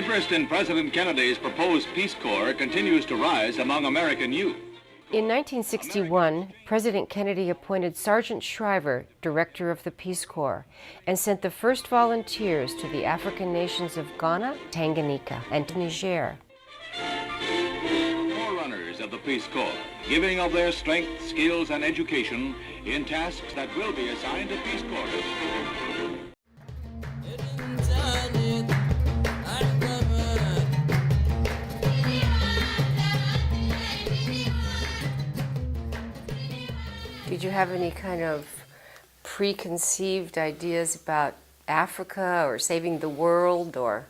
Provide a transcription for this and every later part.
Interest in President Kennedy's proposed Peace Corps continues to rise among American youth. In 1961, President Kennedy appointed Sergeant Shriver director of the Peace Corps and sent the first volunteers to the African nations of Ghana, Tanganyika, and Niger. Forerunners of the Peace Corps, giving of their strength, skills, and education in tasks that will be assigned to Peace Corps. Did you have any kind of preconceived ideas about Africa or saving the world, or?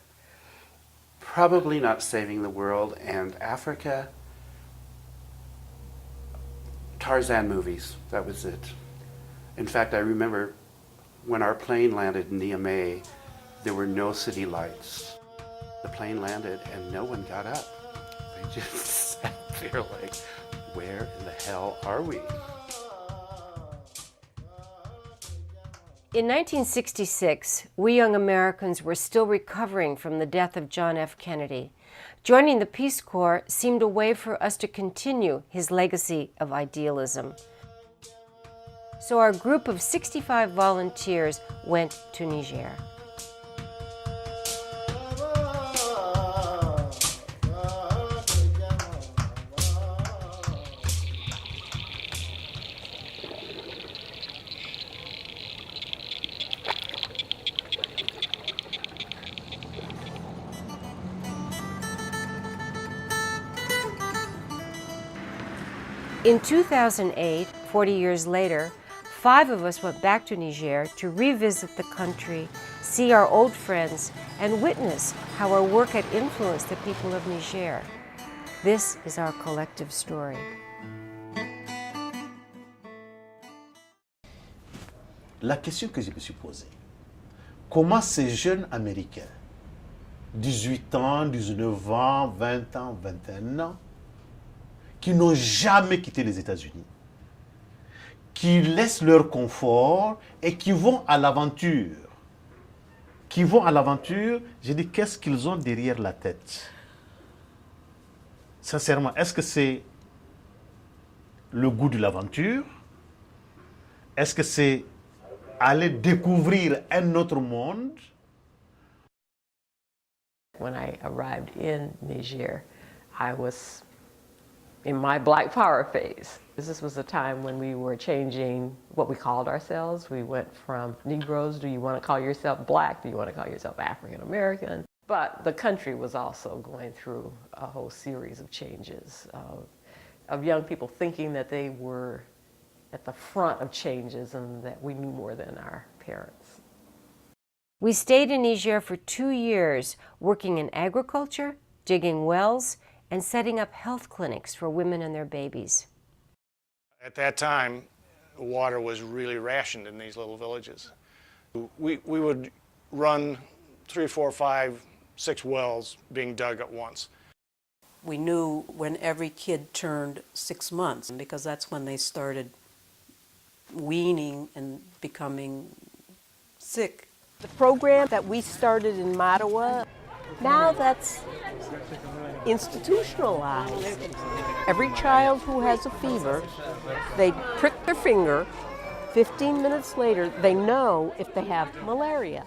Probably not saving the world, and Africa, Tarzan movies, that was it. In fact, I remember when our plane landed in Niamey, there were no city lights. The plane landed and no one got up. They just sat there like, where in the hell are we? In 1966, we young Americans were still recovering from the death of John F. Kennedy. Joining the Peace Corps seemed a way for us to continue his legacy of idealism. So our group of 65 volunteers went to Niger. In 2008, 40 years later, 5 of us went back to Niger to revisit the country, see our old friends, and witness how our work had influenced the people of Niger. This is our collective story. La question que je me suis posée, comment ces jeunes Américains, 18 ans, 19 ans, 20 ans, 21 ans, qui n'ont jamais quitté les États-Unis, qui laissent leur confort et qui vont à l'aventure. Je dis, qu'est-ce qu'ils ont derrière la tête? Sincèrement, est-ce que c'est le goût de l'aventure? Est-ce que c'est aller découvrir un autre monde? When I arrived in Niger, I was in my Black Power phase. This was a time when we were changing what we called ourselves. We went from Negroes, do you want to call yourself Black? Do you want to call yourself African American? But the country was also going through a whole series of changes, of young people thinking that they were at the front of changes and that we knew more than our parents. We stayed in Niger for 2 years, working in agriculture, digging wells, and setting up health clinics for women and their babies. At that time, water was really rationed in these little villages. We would run 3, 4, 5, 6 wells being dug at once. We knew when every kid turned 6 months, because that's when they started weaning and becoming sick. The program that we started in Mattawa, now that's institutionalized. Every child who has a fever, they prick their finger. 15 minutes later, they know if they have malaria.